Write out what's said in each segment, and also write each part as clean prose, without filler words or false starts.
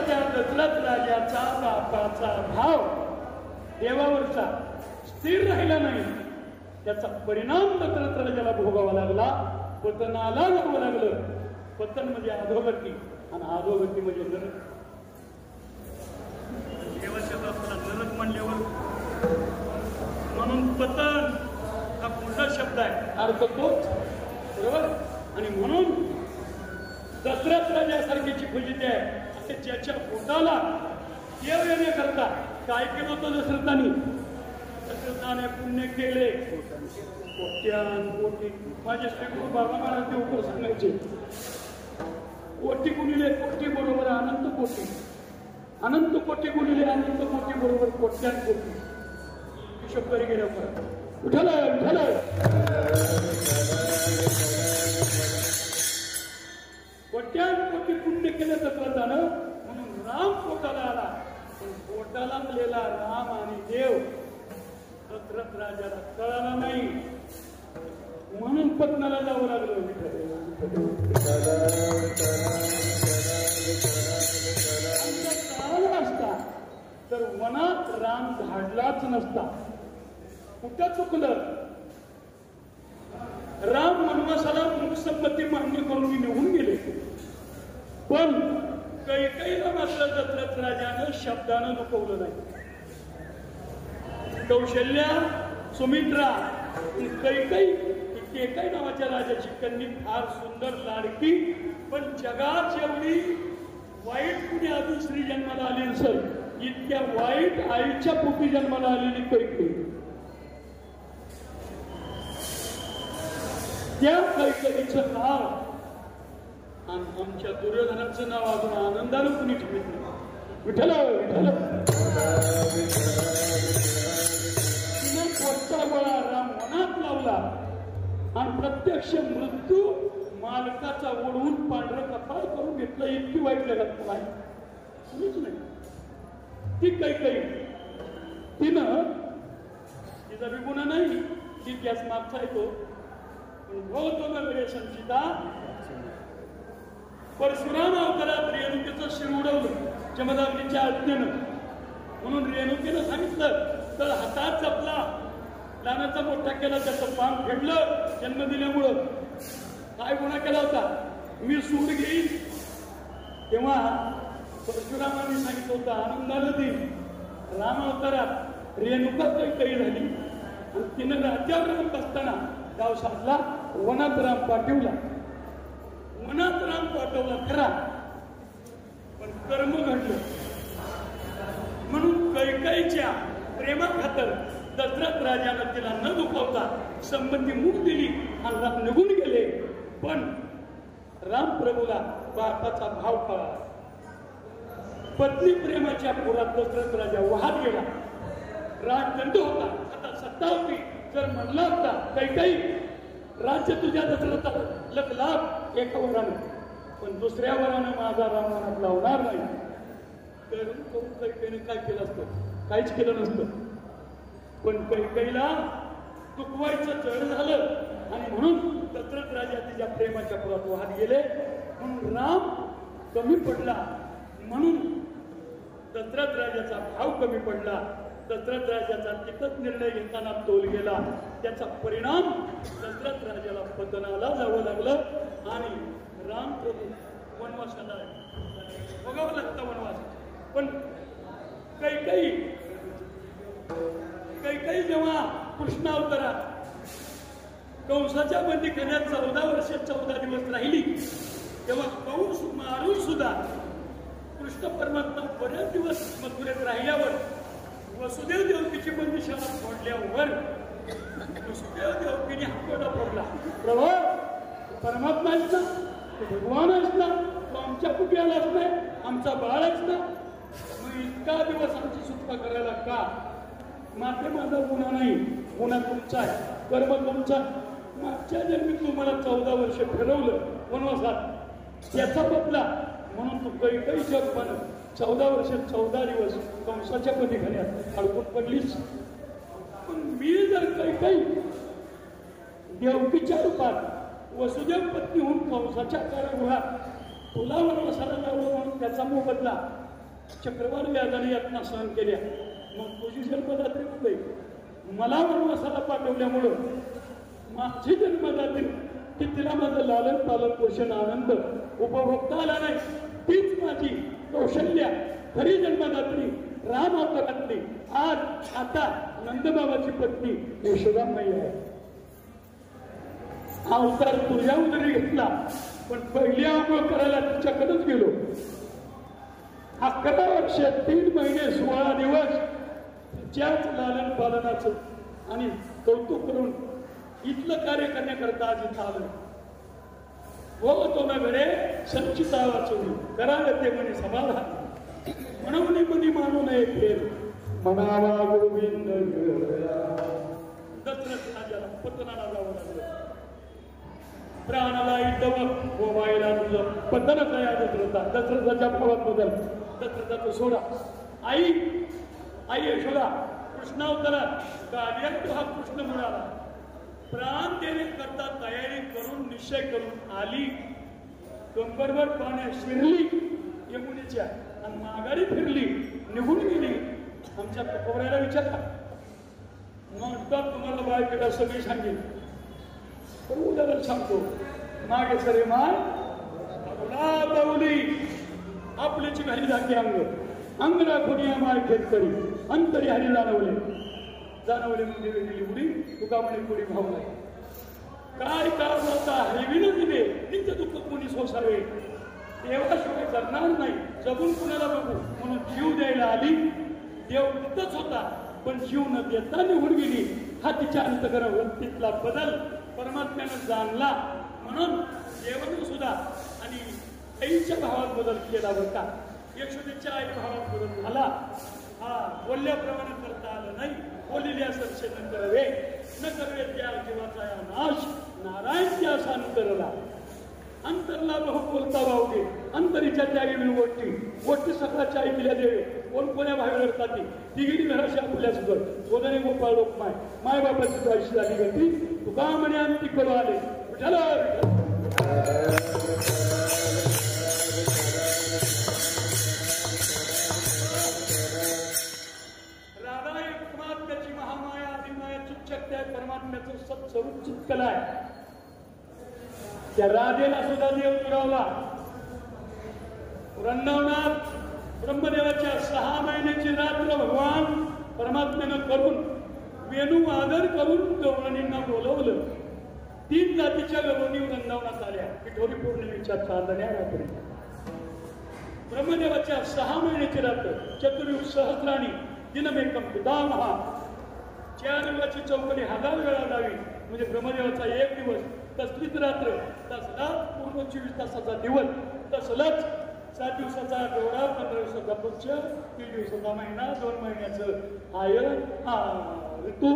त्या दशरथ राजाचा बापाचा भाव देवावरचा स्थिर राहिला नाही. त्याचा परिणाम दशरथ राजाला भोगावा लागला. पतनाला जावं लागलं. पतन म्हणजे अधोगती आणि अधोगती म्हणजे नरक. देवाच्या नरक म्हणल्यावर म्हणून पतन हा पुढचा शब्द आहे, अर्थ तोच, बरोबर. आणि म्हणून दशरथ राजासारखीची फजिती आहे. असे ज्याच्या पोटाला देव येण्याकरता काय केलं होतं दशरथाने? दशरथाने पुण्य केले कोट्यान कोटी. माझे श्रीगुरु बाबा महाराज देवकर सांगायचे, कोटी गुणिले कोटी बरोबर अनंत कोटी, अनंत कोटी गुणिले अनंत कोटी बरोबर कोट्यान कोटी. हिशोब करी गेल्या परत उठल उठल. कोट्यान कोटी पुण्य केलं दशरथानं, म्हणून राम पोटाला आला. पण पोटाला आलेला राम आणि देव दशरथ राजाला कळाला नाही, म्हणून पत्नाला जावं लागलं. कळाला असता तर वनात राम धाडलाच नसता. कुठं चुकलं? राम वनवासाला मूकसंमती मान्य करून निघून गेले. पण कैकेयीला मात्र दशरथ राजानं शब्दानं दुखवलं नाही. कौशल्या, सुमित्रा, कैकेयी नावाच्या राजाची कन्या फार सुंदर, लाडकी, पण जगात एवढी वाईट कुणी अजून स्त्री जन्माला आली नसेल, इतक्या वाईट आईच्या पोटी जन्माला आलेली कैकेयी. त्या कैकेयीचं नाव आणि आमच्या दुर्योधनाचं नाव अजून आनंदानं कुणी ठेवत नाही. विठ्ठल विठ्ठल. तिने कोणता गोळा राम वनात लावला आणि प्रत्यक्ष मृत्यू मालकाचा ओढवून पांढरं कपाळ करून घेतलं. इतकी वाईट लागत नाही कुणीच नाही. ती कैकेयी तिनं, तिचा विगुणा नाही, ती गॅस मागचा येतो. संचिता परशुराम अवतारात रेणुकेचं शिर उडवलं जमदग्नीच्या आज्ञेनं. म्हणून रेणुकेनं सांगितलं तर हातात जपला, लहानाचा मोठा केला, त्याचं पान फेडलं जन्म दिल्यामुळं. काय गुन्हा केला होता? मी सूड घेईन. तेव्हा परशुरामांनी सांगितलं होतं आनंदानं देईन. राम अवतारात रेणुका कैकेयी झाली. तिनं राज्यावर राम बसताना गाव साधला, वनात राम पाठवला. वनात राम पाठवला खरा, पण कर्म घडलं. म्हणून कैकेयीच्या प्रेमाखातर दशरथ राजानं तिला न दुखवता संबंधी मूक दिली आणि राम निघून गेले. पण राम प्रभूला बापाचा भाव कळला. पत्नी प्रेमाच्या पुरात दशरथ राजा वाहत गेला. राजदंड होता, आता सत्ता होती. जर म्हणला होता कैकेयी राज्य तुझ्या दशरथाला लाभ एका वरानं, पण दुसऱ्या वरानं माझा राम वनात लावणार नाही, तर कैकेयीने काय केलं असतं? काहीच केलं नसतं. पण कैकेयीला दुखवायचं जड झालं आणि म्हणून दशरथ राजा तिच्या प्रेमाच्या पुरात वाहत गेले. म्हणून राम कमी पडला, म्हणून दशरथ राजाचा भाव कमी पडला. दशरथ राजाचा तिथंच निर्णय घेताना तोल गेला. त्याचा परिणाम दशरथ राजाला पतनाला जावं लागलं आणि राम प्रभू वनवासाला बघावं लागतं वनवास. पण कैकेयी जेव्हा कृष्ण अवतारात कंसाच्या बंदीखान्यात 14 वर्ष 14 दिवस राहिली, तेव्हा कंस मारून सुद्धा कृष्ण परमात्मा बरेच दिवस मथुरेत राहिल्यावर वसुदेव देवकीची बंदीशाळा फोडल्यावर वसुदेव देवकीने हातोडा फोडला. प्रभू परमात्मा आहेस ना, भगवान आहेस ना, तो आमच्या कुठे आलाच नाही, आमचा बाळ आहेस ना, मग इतका दिवस आमची सुटका करायला का? मात्र माझा गुन्हा नाही, गुन्हा तुमचा आहे, कर्म तुमचा. मागच्या जन्मी तुम्हाला 14 वर्ष फिरवलं वनवासात, त्याचा बदला म्हणून तू कैकेयीच्या रूपानं 14 वर्ष 14 दिवस कंसाच्या बंदीखान्यात अडकून पडलीस. पण मी जर कैकेयी देवकीच्या रूपात वसुदेव पत्नी होऊन कंसाच्या कारागृहात तुला वनवासाला लावलं म्हणून त्याचा मोबदला चक्रवाढ व्याजाने यातना सहन केल्या. मग तुझी जन्मदात्री कुठे? मला वनवासाला पाठवल्यामुळं माझी जन्मदात्री की तिला माझं लालन पालन पोषण आनंद उपभोगता आला नाही. तीच माझी कौशल्या खरी जन्मदात्री राम अवतारातली आज आता नंदबाबाची पत्नी यशोदामाई आहे. हा अवतार तुझ्या उदरी घेतला, पण पहिली आंघोळ करायला तिच्याकडेच गेलो. 11 वर्ष 3 महिने 16 दिवस तिच्याच लालन पालनाचं आणि कौतुक करून इथलं कार्य करण्याकरता आज इथं आलो. हो तो नगरे संचिता वाचवली करावे ते म्हणे समाधान म्हणून मनी मानू नये फेर म्हणावा गोविंद. दशरथ राजाला पतनाला जावं लागलं. प्राणाला इतवं गोवायला तुझं पतनच आहे दशरथा. दशरथाच्या भावात बदल दशरथाचं सोडा. आई यशोदा कृष्णावतारात कार्यात हा कृष्ण मिळाला. प्राण देण्याकरता तयारी करून निश्चय करून आली. कंबरभर पाण्यात शिरली यमुनेच्या आणि माघारी फिरली निघून गेली. आमच्या पकवऱ्याला विचारला म्हणतात तुम्हाला बायकेला सगळी सांगेल. उदाहरण सांगतो. मागे सरे माय बावली आपल्याची घरी जाते अंग राखून या माय खेळकरी अंतरी हरी जाणवले म्हणजे वेगळी उडी तुका म्हणे पुढी भावना. काय कारण होता हरिविन दिले नित्य दुःख कोणी सोसावे. देवाशिवाय जगणार नाही जगून कुणाला बघू म्हणून जीव द्यायला आली. देव तिथंच होता पण जीव न देता निघून गेली. हा तिच्या अंतकरणातला बदल परमात्म्यानं जाणला म्हणून देवाने सुद्धा आणि आईच्या भावात बदल केला होता. यशोदेच्या आई भावात बदल झाला. हा बोलल्याप्रमाणे करता आलं नाही. बोलिल्या सत्य न करावे न करवे त्या जीवाचा या नाश नारायण त्या असा अंतरला अंतरला बहु बोलता वावगे अंतरीच्या त्यागी मी गोष्टी सकाळच्या आई दिल्या देवे कोण कोण्या बाहेर करतात ती गेली घराशी आपल्या सुद्धा कोणाने गोपाळ लोक माय बापाची आयुष्य झाली गती तुका म्हणे अंती करू आले विठाला राधा एक परमात्म्याची महामाया अधिमाया चित्शक्ती आहे. परमात्म्याचं सत्स्वरूप चित्कला आहे. त्या राधेला सुद्धा देव मिळवला. वृंदावनात ब्रह्मदेवाच्या 6 महिन्याची रात्र भगवान परमात्म्यानं करून वेणू आदर करून गवळणींना बोलवलं. 3 जातीच्या गवळणी वृंदावनात आल्या. पिठोरी पौर्णिमेच्या चांदण्या रात्री ब्रह्मदेवाच्या 6 महिन्याची रात्र चतुर्युग सहस्राणी दिनमेकम पितामहा 4 युगाची चौकडी 1000 वेळा लावी म्हणजे ब्रह्मदेवाचा 1 दिवस तसलीच रात्र तसला पूर्ण 24 तासाचा दिवस तसलाच 7 दिवसाचा डोळा 15 दिवसाचा पक्ष 3 दिवसाचा महिना 2 महिन्याचं आयन ऋतू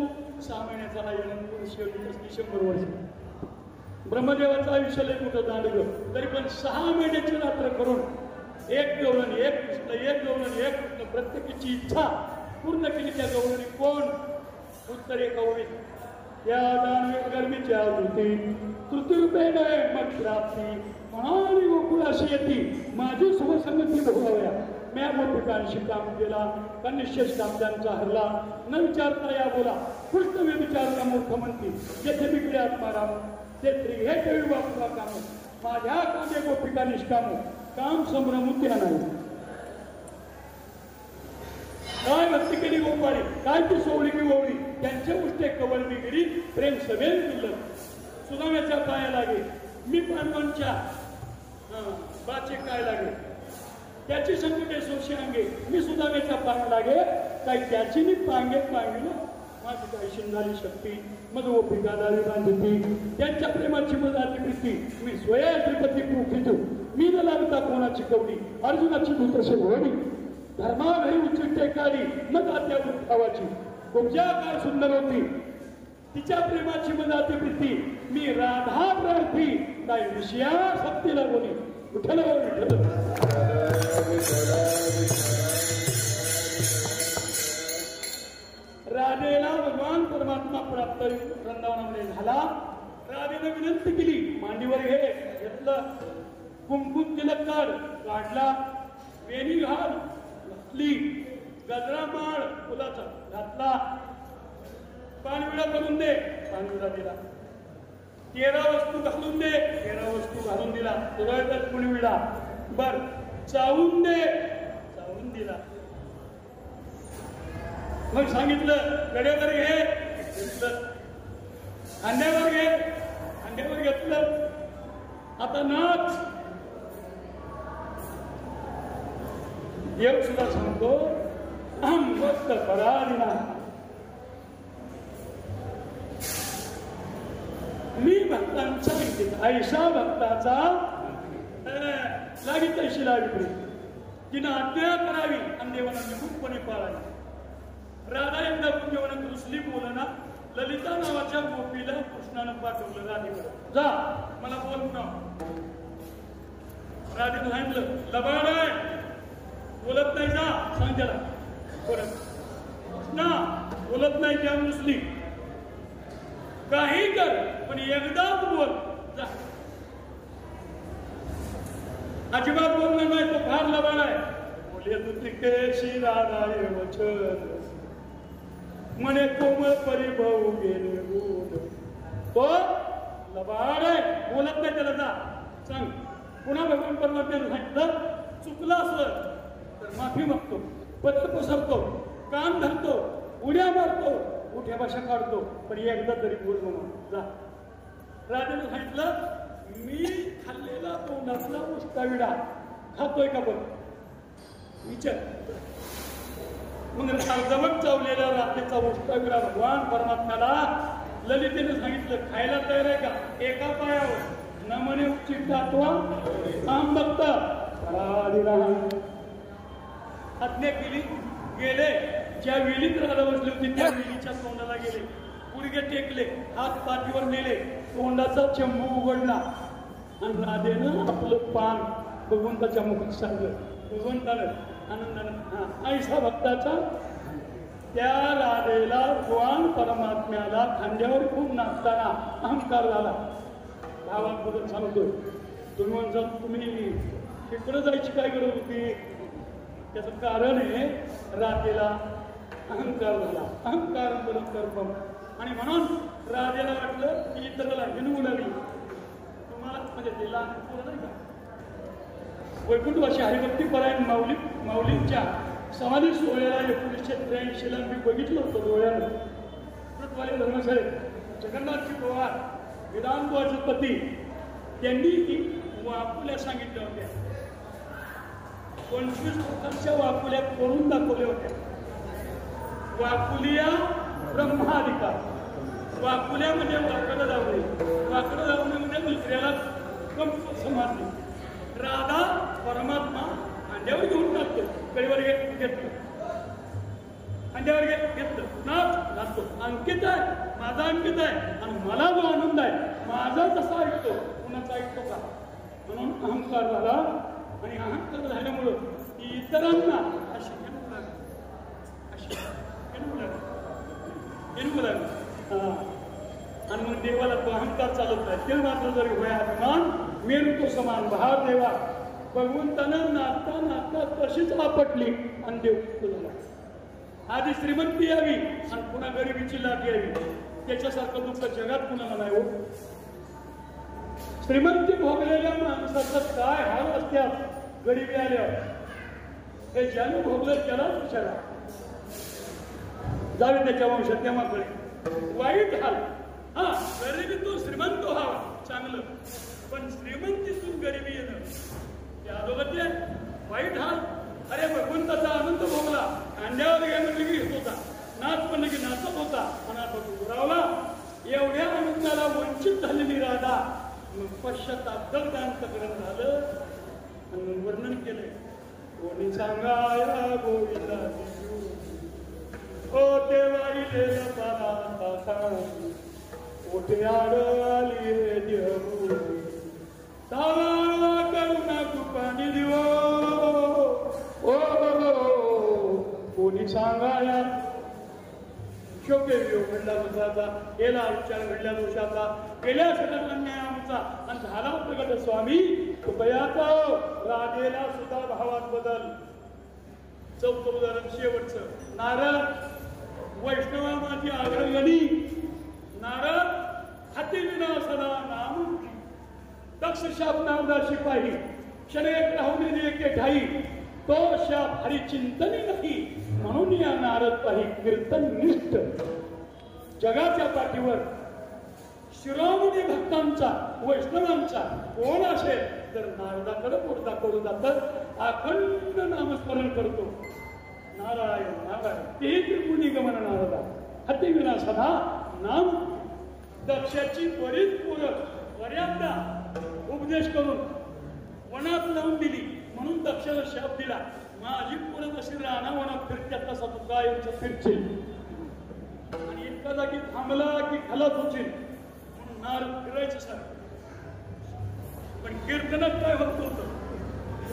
6 महिन्याचा आयन शेवटी 100 वर्ष. ब्रह्मदेवाचं आयुष्य लय मोठं दांडगं तरी पण 6 महिन्याची रात्र करून 1 गवळण 1 कृष्ण 1 गवळण 1 कृष्ण प्रत्येकाची इच्छा पूर्ण केली. त्या गवळणी कोण? उत्तर एका ओळीत या दानवे गर्मीच्या आवृत्ती तृतीयरूपे नये मग प्राप्ती महानी गोकुळाशी येती माझी शुभसंगती भोगाव्या. म्या गोपिकांशी काम केला का निश्चेष काम त्यांचा हरला न विचारता या बोला पुष्ट विचारता मूर्ख म्हणती जेथे बिगडे आत्माराम ते हे देवी बापूला काम माझ्या कामे गोपिका निष्काम काम संभ्रमू त्या नाही. काय भक्ती केली गोपाळी काय ती सोवळी की ओवळी त्यांच्या उष्टे कवळणी गिरी प्रेम सभेन दिलं. सुदाम्याच्या पाया लागे मी पांडवांच्या बाचे काय लागे त्याची संकटे सोशी अंगे मी सुदाम्याच्या पाया लागे काय त्याची मी पांगे पांगली माझी काय शिंदाली शक्ती मग गोपिका दावी बांधती त्यांच्या प्रेमाची मजाची प्रीती मी स्वया श्रीपती कृपीतू मी न लागता कोणाची कवडी अर्जुनाची दूतसे घोडी धर्माघरी उच्चिष्टे काढी न तात्या भावाची तुमच्या काय सुंदर होती तिच्या प्रेमाची मनाची प्रीती मी राधा प्रार्थी काय विषया शक्तीला बोली विठ्ठल विठ्ठल. राधेला भगवान परमात्मा प्राप्त वृंदावनामध्ये झाला. राधेने विनंती केली मांडीवर घे घेतलं कुंकुम तिलक काढला वेणी घाल धुतली, गजरा माळ फुलाचा घातला, पाणविडा करून दे, पाणविडा दिला, 13 वस्तू घालून दे, 13 वस्तू घालून दिला, तुरळक पुणविडा, बर चावून दे, चावून दिला. मग सांगितलं गड्यावर घे, घेतलं, खांद्यावर घे, खांद्यावर घेतलं, आता नाच. एक सुद्धा सांगतो भक्त पराधीना, मी भक्तांचा विकत ऐशा भक्ताचा लागी तैशी लावी, तिनं आज्ञा करावी आणि देवाला निगूनपणे पाळावी. राधा एकदा कुंजवनात रुसली बोलना, ललिता नावाच्या गोपीला कृष्णानं पाठवलं राधेकडे, जा मला बोल ना. राधेनं सांगितलं लबाड आहे, बोलत नाही, जा सांग त्याला. परत कृष्णा बोलत नाही, त्या रुसली, काही कर पण एकदा बोल, जा. अजिबात बोलणार नाही, तो फार लबाड आहे. बोले तुतिकेशी राधा वचन म्हणे कोमल परिभव गेले बोल, तो लबाड आहे, बोलत नाही, त्याला जा सांग. पुन्हा भगवान परमात्म्याने सांगितलं चुकलं असलं तर माफी मागतो, पत्र पसरतो, कान धरतो, उड्या मारतो, उठ्या भाषा काढतो, पण एकदा तरी बोल म्हणून जा. राजाने सांगितलं मी खाल्लेला तोंडातला उष्टाविडा खातोय का बघ, विचार. मग अर्धवट चावलेला रात्रीचा उष्टाविडा भगवान परमात्म्याला ललितेने सांगितलं खायला तयार आहे का, एका पायावर न म्हणे चिट्टात्वा काम बघता आज्ञा केली. गेले, ज्या वेळीत राधा बसली होती त्या वेळीच्या तोंडाला गेले, गुडघे टेकले, हात पाठीवर नेले, तोंडाचा चंबू उघडला आणि राधेनं आपलं पान भगवंताच्या मुखात सांगलं. भगवंतानं आनंदानं ऐसा भक्ताचा त्या राधेला भगवान परमात्म्याला खांद्यावर खूप नाचताना अहंकार झाला. भावांबद्दल सांगतोय, तुम्ही म्हणतात तुम्ही तिकडं जायची काय गरज होती, त्याचं कारण आहे राधेला अहंकार झाला, अहंकार कर्म. आणि म्हणून राधेला वाटलं की इतराला हिनवू लागली. तुम्हाला म्हणजे ते लहान नाही का, वैकुंठवासी हरिभक्तीपरायण माऊलींच्या समाधी सोहळ्याला 1983 मी बघितलं होतं डोळ्यानं. कृतवाले धर्मसाहेब जगन्नाथजी पवार वेदांतवाचे पती, त्यांनी वाकुल्या सांगितल्या होत्या, 25 प्रकारच्या वाकुल्या करून दाखवल्या होत्या. वाकुलिया ब्रह्माधिकार, वाकुल्या म्हणजे वाकडं जावणे, वाकडं जावणे म्हणजे दुसऱ्याला कम समाधी. राधा परमात्मा खांद्यावर घेऊन टाकतो, कळीवर घेतलं, खांद्यावर घेतलं, नाच घालतो, अंकित आहे, माझा अंकित आहे आणि मला जो आनंद आहे माझा कसा ऐकतो, कुणाचा ऐकतो का. म्हणून अहंकार झाला आणि अहंकार झाल्यामुळं इतरांना अशी घेणू लागली, अशी घेणू लागली. आणि मग देवाला तो अहंकार चालत नाही. ते मात्र जरी होया अभिमान मेरू तो समान भार देवा. भगवंतानं नाचता नाचता तशीच आपटली आणि देव तुला आधी श्रीमंती यावी आणि पुन्हा गरिबीची लाट यावी. त्याच्यासारखं दुःख जगात कुणाला नाही हो. श्रीमंती भोगलेल्या माणसाचं काय हाल असतात गरिबी आल्यावर, हे ज्यानं भोगलं त्यालाच विचारा. जावे त्याच्या वंशात तेव्हा कळे वाईट हाल. हा गरिबीतून श्रीमंत व्हावा चांगलं, पण श्रीमंतीतून गरिबी येणं ते अधोगती आहे, वाईट हाल. अरे भगवंताचा आनंद भोगला, खांद्यावर घ्या म्हणजे घेत होता, नाच म्हणलं की नाचत होता, मनात दुरावला. एवढ्या आनंदाला वंचित झालेली राधा मग पश्चाताप दर्दांतकरण झालं आणि वर्णन केलंय. कोणी सांगाया गोविंदा ओ देवाई ओठे आडली देऊ तावा करुणा कृपानी दिवो. ओ कोणी सांगाया शोके घडला दोषाचा, गेला विचार घडल्या दोषाचा, गेल्या सगळ्या अन्याय आमचा आणि झाला प्रगट स्वामी कृपयाचा. राधेला सुद्धा भावात बदल. चौथं उदाहरण शेवटचं. नारद वैष्णवा माझी आग्रगणी, नारद हाती विनाशना नाम दक्ष शाप नामदा शिपाही क्षण एक राहून एके ठाई तो शाप हरिचिंतनी नाही म्हणून या नारद पाही कीर्तन निष्ठ जगाच्या पाठीवर शिरोमणी भक्तांचा वैष्णवांचा कोण असेल तर नारदाकडे पोरता करू जातात. अखंड नामस्मरण करतो नारायण नारायण ते त्रिपुणी गमन नारदा हती विनाशना नाम. दक्षाची बरीच पोरं बऱ्याचदा उपदेश करून वनात लावून दिली म्हणून दक्षाला शाप दिला. माझी पोरं कशी राणा वनात फिरत्यात तसा तू कायमचं फिरशील आणि एका जागी थांबला की खालाच होशील म्हणून नारद फिरायचं सर. पण कीर्तनात काय होत होतं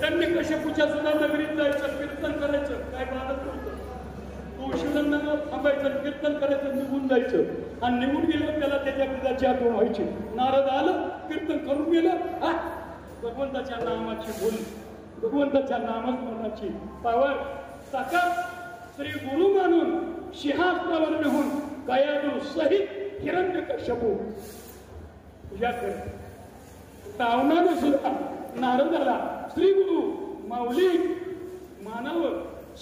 त्यांनी कश्यपूच्या सुद्धा नगरीत जायचं कीर्तन करायचं काय बाधत नव्हतं. तुळशीदांना थांबायचं कीर्तन करायचं निघून जायचं आणि निघून गेलं त्याला त्याच्या पिताची आठवण व्हायची. नारद आलं कीर्तन करून गेलं भगवंताच्या नामाची बोल भगवंताच्या नामस्मरणाची पावर ताकद श्री गुरु मानून सिंहासनावर निघून कयादू सहित हिरण्यकश्यपू पूजा करते. रावणाने सुद्धा नारदाला श्री गुरु माऊली मानावर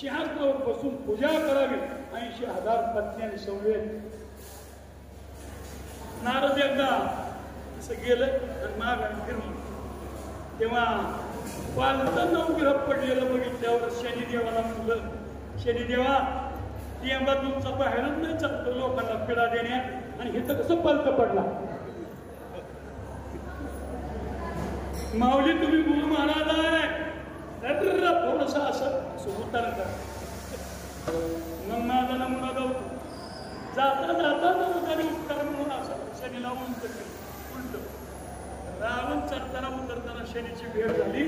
सिंहासनावर बसून पूजा करावी 80,000 पत्न्यांनी संवेद. नारद एकदा असं गेलं आणि माघारी फिरलं तेव्हा पालता नवग्रह पडलेलं बघितल्यावर शनिदेवाला म्हणलं शनिदेवा टेंबा तुमचा बाहेरच नाही चालतो लोकांना पिढा देण्यात आणि हे तर कसं पालत पडला. माऊली तुम्ही गुरु महाराज आहे थोडस असं उतार करा. मग माझा नमुना गावतो जाता जाता नमुना उपकार म्हणून असं शनीला उलट उलट. रावण चढताना उतरताना शनीची भेट झाली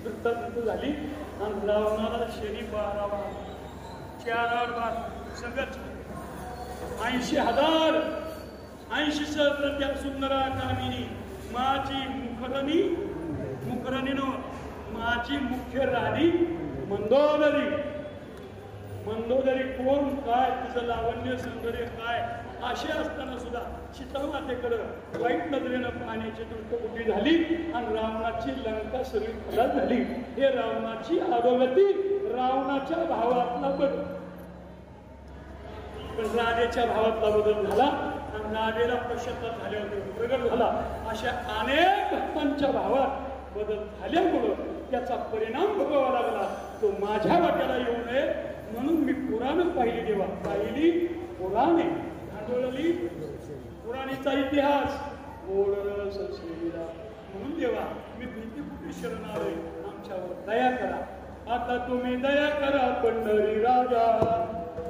वृत्तांत झाली आणि रावणाला शनी 12 4 बार सगळं 80,000 80 सहस्र त्या सुंदरा कामिनी माझी मुखरणी न माझी मुख्य राणी मंदोदरी. मंदोदरी कोण काय तिचं लावण्य सौंदर्य काय असे असताना सुद्धा सीतामातेकडं वाईट नजरेनं पाहण्याची दृष्ट उभी झाली आणि रावणाची लंका सगळी खलास झाली. हे रावणाची अधोगती रावणाच्या भावातला बदल पण राधेच्या भावातला बदल झाला आणि राधेला पश्चाताप झाल्यावर प्रगट झाला. अशा अनेक भक्तांच्या भावात बदल झाल्यामुळं त्याचा परिणाम भोगावा लागला. तो माझ्या वाट्याला येऊ नये म्हणून मी पुराण पाहिली देवा पाहिली पुराणे धांडोळली पुराणीचा इतिहास ओढरस म्हणून देवा मी भीतीपुटी शरण आलोय आमच्यावर दया करा. आता तुम्ही दया करा पंढरी राजा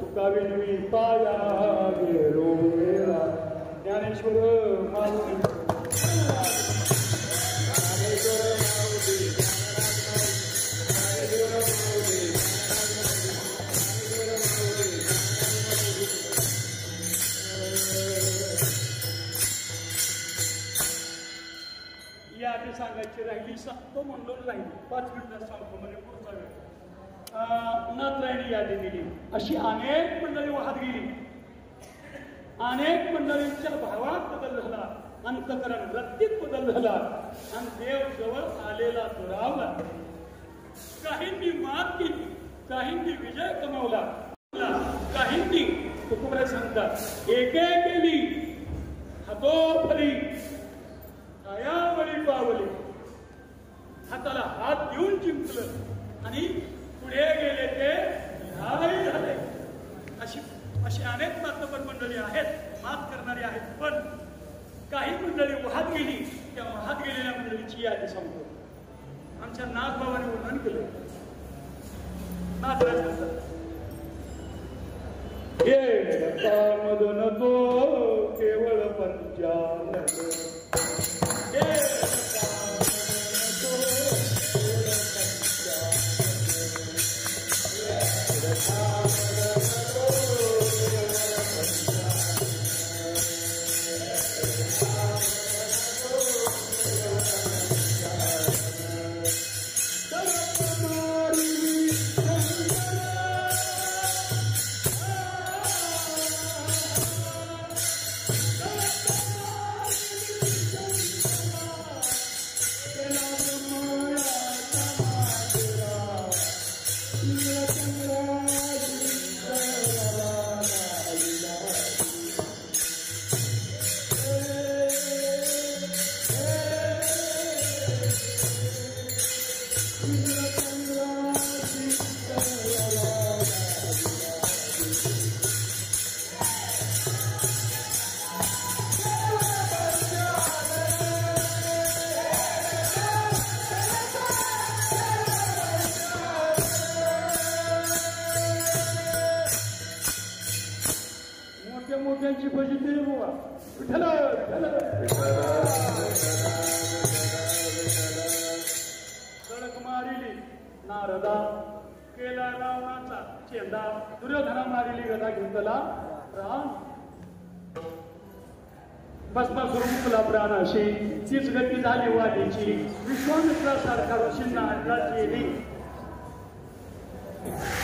तुका विनवी पाया गेलो ज्ञानेश्वर माऊली या आधी सांगायची राहिली तो म्हणलो राहिली 5 मिनिटात सांगतो म्हणजे पुढचा वेळ. नाथरायणी यादी दिली अशी अनेक मंडळी वाहत गेली. अनेक मंडळींच्या भावात बदल झाला अंतकरण वृत्तीत बदल झाला आणि देव जवळ आलेला दुरावला. काहींनी मात केली काहींनी विजय कमावला काहींनी तुकडे सांगतात एके केली हातोफरी कायावळी पावली हाताला हात देऊन जिंकलं आणि पुढे गेले ते लढाई झाले. अशी अनेक मातबर मंडळी आहेत मात करणारी आहेत. पण काही मंडळी वाहत गेली त्या वाहत गेलेल्या मंडळीची यादी सांगतो. आमच्या नाथबाबांनी वर्णन केलं. नाथराज मधून तो केवळ पंचानन मोठ्यांची बजिते बुवा विठ्ठल सडक मारिली नारदा केला रावणाचा चेंदा दुर्योधना मारिली गदा घेतला राम भस्मासुर मुकला प्राणाशी तीच गती झाली वालीची विश्वामित्रासारखा ऋषींना आणला केली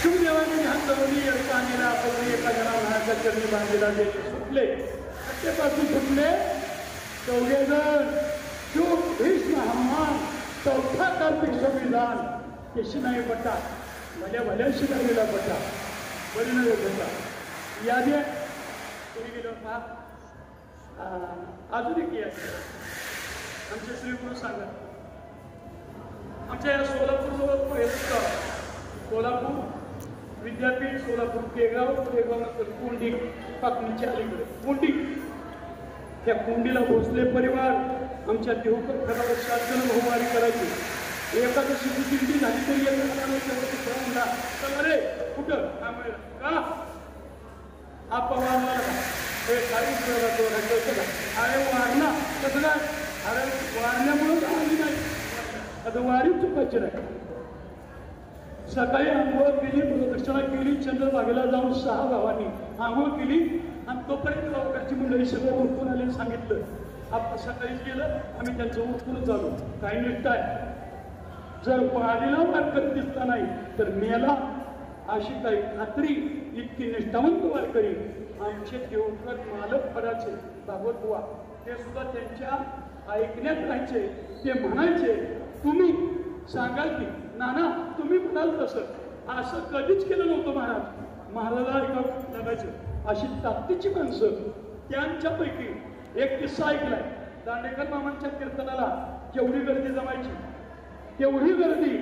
शिवदेवांनी हंतवली पाणीला आपली एका जनावराच्या चरणी बांधलेला देवी सुटले सत्तेपासून सुटले चौघेजण शिव भीष्म हनुमान चौथा कार्तिक संविधान केशी नाही पट्टा भल्या भल्या शिकारीला पट्टा बरी नाही होता यादी कोणी गेलो पहा अजून एक यादी आमचे श्रीगुरु सांगत आमच्या या सोलापूर सोलापूर विद्यापीठ सोलापूर केगाव नंतर कुंडी पाकणीच्या अलीकडे कुंडी त्या कुंडीला भोसले परिवार आमच्या देहूकर खरावर 7 जण बहुवारी करायची एकादशीची दिंडी झाली तरी चला रे कुठं का हा पवार अरे वारणा कसं काय अरे वारण्यामुळं आली नाही आता वारी चुकायची नाही सकाळी आंघोळ केली प्रदक्षिणा केली चंद्रभागेला जाऊन 6 गावांनी आंघोळ केली आणि तोपर्यंत गावकडची मंडळी सगळं उठून आले सांगितलं आपण सकाळीच गेलं आम्ही त्यांचं उठूनच आलो काही निष्ठा आहे जर वारीला वारकरी दिसला नाही तर मेला अशी काही खात्री इतकी निष्ठावंत वारकरी आमचे देवकर मालक फडाचे भागवत बुवा ते सुद्धा त्यांच्या ऐकण्यात राहायचे ते म्हणायचे तुम्ही सांगाल की नाना तुम्ही म्हणाल तसं असं कधीच केलं नव्हतं महाराजाला ऐकावं लागायचं अशी ताकदीची माणसं त्यांच्यापैकी एक किस्सा ऐकलाय दांडेकर मामांच्या कीर्तनाला जेवढी गर्दी जमायची तेवढी गर्दी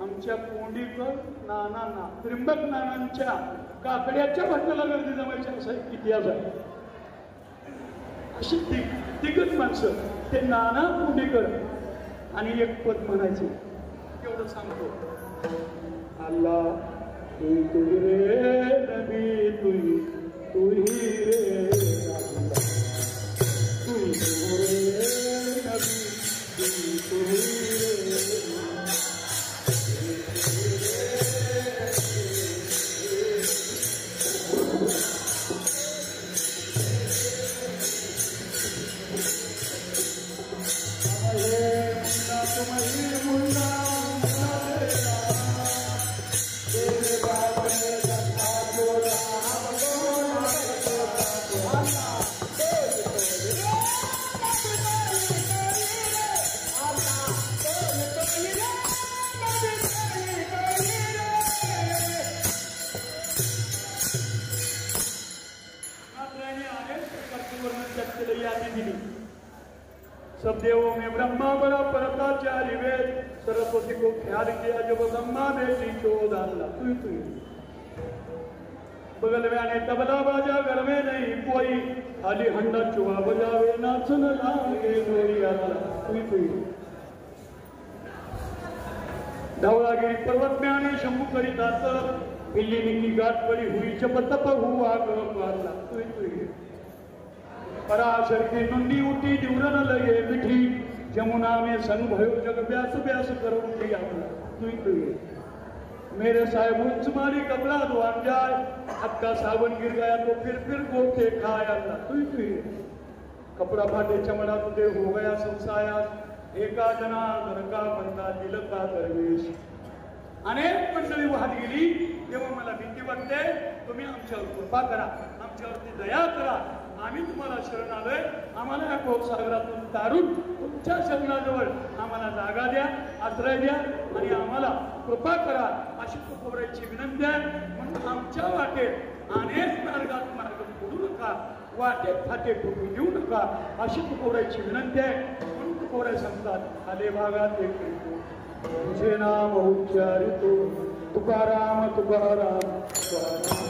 आमच्या कोंडीकर नानांना त्रिंबक नानांच्या काकड्याच्या भटनाला गर्दी जमायची असा एक इतिहास आहे अशी तिघच माणसं ते नाना कोंडीकर आणि एक पद म्हणायचे एवढं सांगतो अल्लाह तू रे नबी तू ही रे तू रे नबी तू ही रे सब देवों में ब्रह्मा बड़ा परताचार्य वेद सरस्वती को ख्याल किया जब ब्रह्मा बेटी चोदाला तू बगल में आने तबला बाजा घर में नहीं कोई खाली हंडा चुहा बजावे नाचन लागे गोरी आला तू धवलागिरी पर्वत में आने शंभू करी दातर बिल्ली की गाठ पड़ी हुई जब तप हुआ पारला तू पराशर की नुंडी उठी दिवरन लगे मिठी जमुना में सन भयो जग ब्यास ब्यास करो दिया तू मेरे साहेब उच्चमारी कपड़ा धोन जाए आपका सावन गिर गया तो फिर गोते खाया तू कपड़ा फाटे चमड़ा तुझे हो गया संसाया एका जना घर का बंदा दिल का दरवेश अनेक मंडळी वाहत गेली तेव्हा मला भीती वाटते तुम्ही आमच्यावर कृपा करा आमच्यावरती दया करा आम्ही तुम्हाला शरण आलोय, आम्हाला या भवसागरातून तारून तुमच्या शरणाजवळ आम्हाला जागा द्या, आश्रय द्या आणि आम्हाला कृपा करा अशी तुकोबराची विनंती आहे. म्हणून आमच्या वाटेत अनेक मार्गात मार्ग फोडू नका, वाटेत फाटे ठोकू देऊ नका अशी तुकोबराची विनंती आहे. म्हणून तुकोबराय सांगतात, आले भागात एक तुझे नाम उच्चारितो तुकाराम तुकाराम तुकाराम.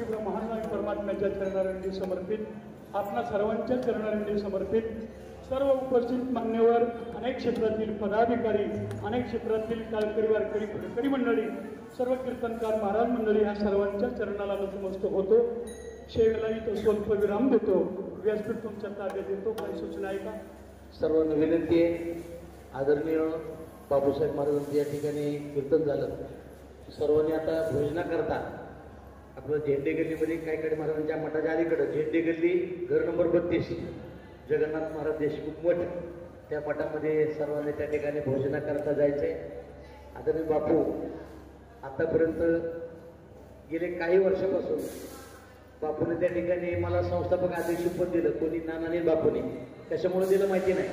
शेवटी ब्रह्मांड परमात्म्याच्या चरणारंगी समर्पित आपणा सर्वांच्या चरणारंगी समर्पित सर्व उपस्थित मान्यवर अनेक क्षेत्रातील पदाधिकारी अनेक क्षेत्रातील काळकरी वारकरी फडकरी मंडळी सर्व कीर्तनकार महाराज मंडळी ह्या सर्वांच्या चरणाला नतमस्तक होतो. शेवेला इथं स्वल्प विराम देतो. व्यासपीठ तुमच्या ताब्यात देतो. काही सूचना आहे का? सर्वांना विनंती आहे. आदरणीय बापूसाहेब महाराजांचं या ठिकाणी कीर्तन झालं. सर्वांनी आता भोजना करता आपलं झेंडे गल्लीमध्ये कायकडे महाराजांच्या मठाच्या अलीकडं झेंडे गल्ली घर नंबर 32 जगन्नाथ महाराज देशमुख मठ त्या मठामध्ये सर्वांनी त्या ठिकाणी भोजना करता जायचंय. आदरणीय बापू आतापर्यंत गेले काही वर्षापासून बापूने त्या ठिकाणी मला संस्थापक अध्यक्षपद दिलं. कोणी नानाने बापूने कशामुळे दिलं माहिती नाही,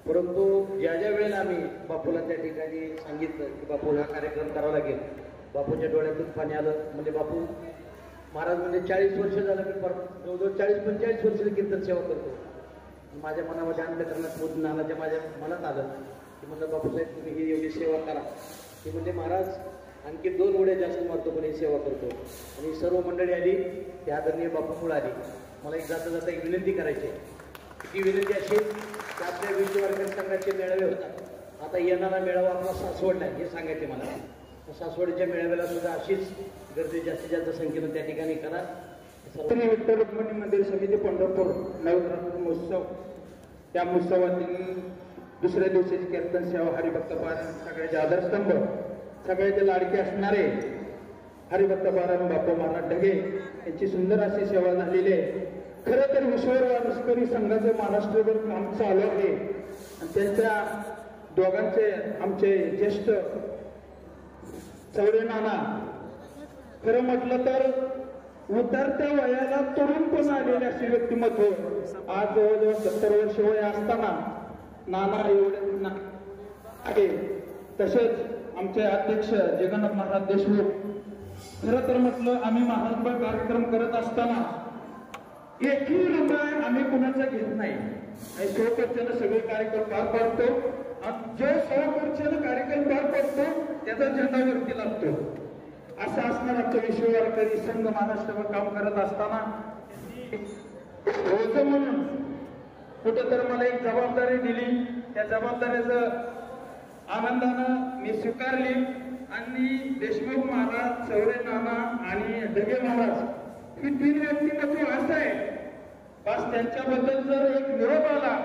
परंतु ज्या ज्या वेळेला आम्ही बापूला त्या ठिकाणी सांगितलं की बापू हा कार्यक्रम करावा लागेल, बापूच्या डोळ्यातून पाणी आलं. म्हणजे बापू महाराज म्हणजे 40 वर्ष झालं मी जवळजवळ 40-45 वर्षाची कीर्तन सेवा करतो. माझ्या मनामध्ये अंतःकरणात नानाच्या माझ्या मनात आलं की म्हणलं बापूसाहेब तुम्ही ही एवढी सेवा करा. ती म्हणजे महाराज आणखी 2 उड्या जास्त मारतो पण ही सेवा करतो. आणि सर्व मंडळी आली त्या आदरणीय बापूमुळे आली. मला एक जाता जाता एक विनंती करायची आहे. ती विनंती अशी की आपल्या विश्व वारकरी संघाचे मेळावे होतात. आता येणारा मेळावा आपला सासवडला आहे हे सांगायचे मला. सासवडच्या मेळाव्याला सुद्धा अशीच गर्दी जास्तीत जास्त संख्येनं त्या ठिकाणी करा. श्री विठ्ठल रुक्मिणी मंदिर समिती पंढरपूर नवरात्र महोत्सव त्या महोत्सवातील दुसऱ्या दिवशीची कीर्तन सेवा हरिभक्त पारायण सगळ्याचे आधारस्तंभ सगळ्याचे लाडके असणारे हरिभक्त पारायण बापू महाराज ढगे यांची सुंदर अशी सेवा झालेली आहे. खरं तर विश्ववारकरी संघाचं महाराष्ट्रभर काम चालू आहे आणि त्यांच्या दोघांचे आमचे ज्येष्ठ चौरे नाना खरं म्हटलं तर उतरत्या वयाला तरुणपण आलेले असे व्यक्तिमत्व आज जवळजवळ 70 वर्ष वय असताना नाना एवढे आहे. तसेच आमचे अध्यक्ष जगन्नाथ महाराज देशमुख खरं तर म्हटलं आम्ही महाराष्ट्र कार्यक्रम करत असताना एकही रुपये आम्ही कुणाचा घेत नाही. स्वखर्चानं सगळे कार्यक्रम पार पाडतो आणि जो स्वखर्चानं कार्यक्रम पार पाडतो त्याचा झेंडा वरती लागतो. असं असणार आमचं विश्व वारकरी संघ महाराष्ट्रावर काम करत असताना रोज म्हणून कुठं तर मला एक जबाबदारी दिली. त्या जबाबदारीचं आनंदानं मी स्वीकारली आणि देशमुख महाराज चौरे नाना आणि ढगे महाराज ही 3 व्यक्तिमत्व असं आहे बस त्यांच्याबद्दल जर एक निरोप आला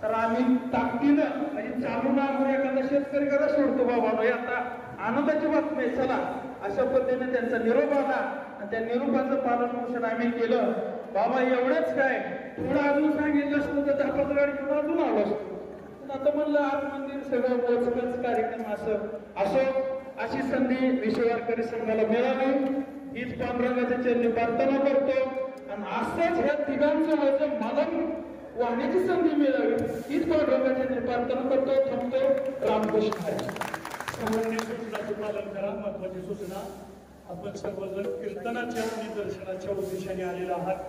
तर आम्ही ताकदीनं म्हणजे चालू ना एखादा शेतकरी करा सोडतो बाबा आता आनंदाची बातमी आहे चला अशा पद्धतीने त्यांचा निरोप आला आणि त्या निरोपाचं पालन पोषण आम्ही केलं. बाबा एवढंच काय थोडं अजून सांगितलं असतं तर 10-15 गाडी घेऊन अजून आलो असतो. पण आता म्हणलं आज मंदिर सगळं मोजकच कार्यक्रम असो अशी संधी विश्व वारकरी संघाला मिळावी हीच पांडुरंगाच्या चरणी प्रार्थना करतो. आणि असंच ह्या तिघांचं माझं मलन वाहण्याची संधी मिळावी हीच पांडुरंगाच्या चरणी प्रार्थना करतो. थांबतो. रामकृष्ण हरी. सामान्य सूचनाचे पालन करा. महत्वाची सूचना आपण सर्वजण कीर्तनाच्या आणि दर्शनाच्या उद्देशाने आलेला आहात.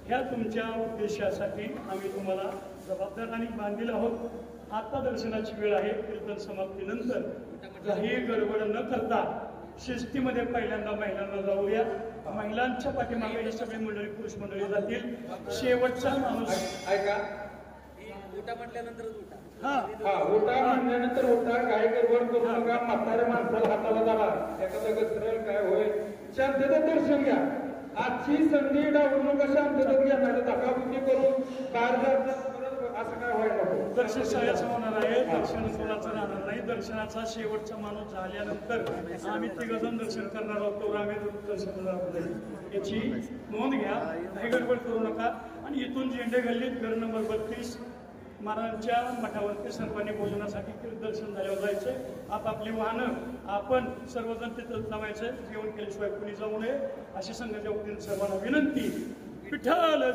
ह्या तुमच्या उद्देशासाठी आम्ही तुम्हाला जबाबदाराने बांधील आहोत. आता दर्शनाची वेळ आहे. कीर्तन समाप्तीनंतर काही गडबड न करता शिस्तीमध्ये पहिल्यांदा महिलांना जाऊया. महिलांच्या पाठीमागे ही सगळी मंडळी पुरुष मंडळी जातील. शेवटचा माणूस ऐका उठा म्हटल्यानंतरच उठा. उठा म्हणल्यानंतर उठा. काही गडबड करू नका. म्हाताऱ्या माणसाला हाताला धरा. एखादं घसरेल काय होईल. शांततेत दर्शन घ्या. आजची संधी डावू नका. शांततेत घ्या. नाही धकाबुकी करून बाहेर असं काय व्हायला नको. दर्शन शाळेचं होणार आहे. दर्शन कोणाचं राहणार नाही. दर्शनाचा शेवटचा माणूस झाल्यानंतर आम्ही 3 जण दर्शन करणार आहोत. आम्ही दर्शन याची नोंद घ्या. काही गडबड करू नका. आणि इथून झेंडे गल्लीत घर नंबर 32 महाराजांच्या मठावरती सर्वांनी भोजनासाठी दर्शन झाल्यावर जायचंय. आपापली वाहनं आपण सर्वजण तिथं जमायचंय. जेवण केल्याशिवाय कुणी जाऊ नये अशी संघाच्या वतीने सर्वांना विनंती. विठ्ठल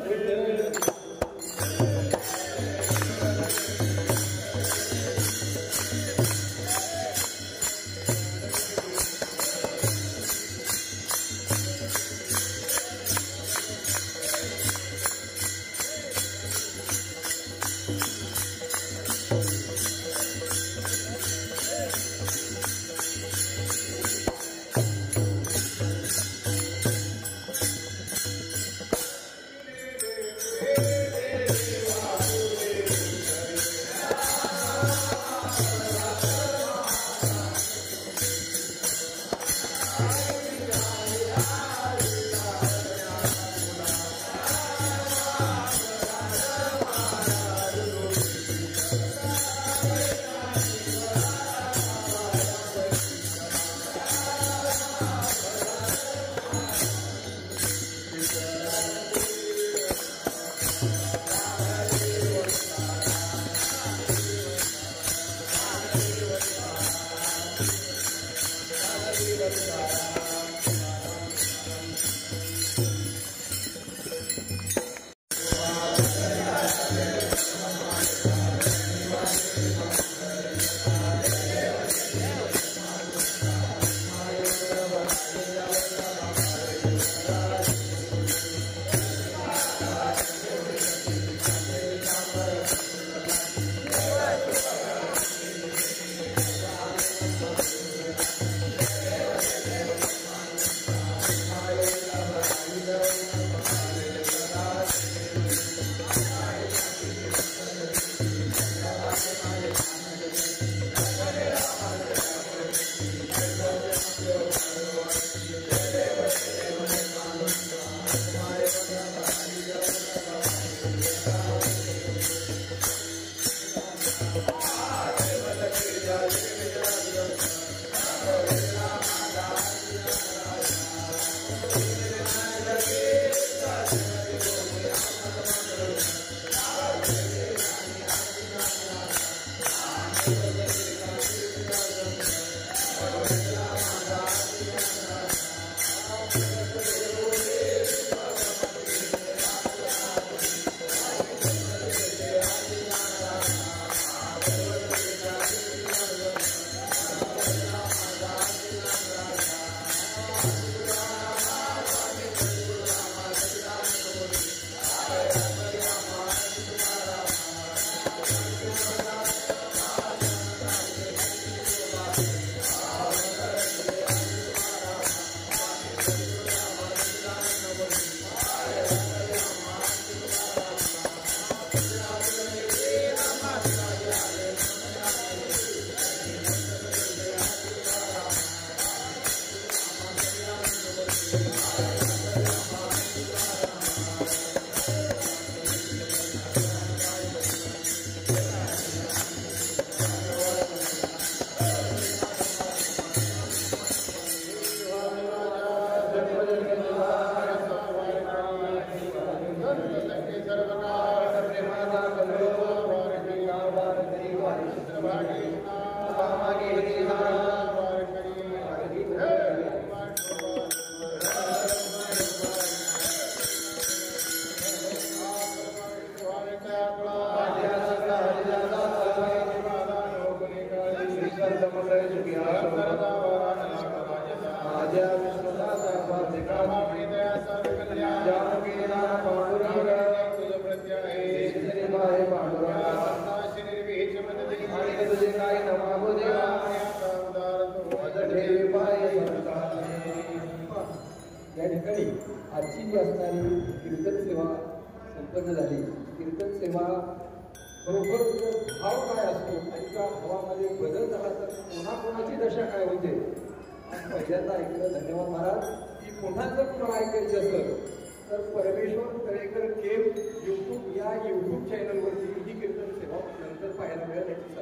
या ठिकाणी आजची जी असणारी कीर्तन सेवा संपन्न झाली. कीर्तन सेवा बरोबर भाव काय असतो आणि त्या भावामध्ये बदल झाला तर कोणाकोणाची दशा काय होते पहिल्यांदा ऐकलं. धन्यवाद महाराज. की पुन्हा जर तुम्हाला ऐकायचं असेल तर परमेश्वर तळेकर केम यूट्यूब या यूट्यूब चॅनलवरती ही कीर्तन सेवा नंतर पाहायला मिळेल. याची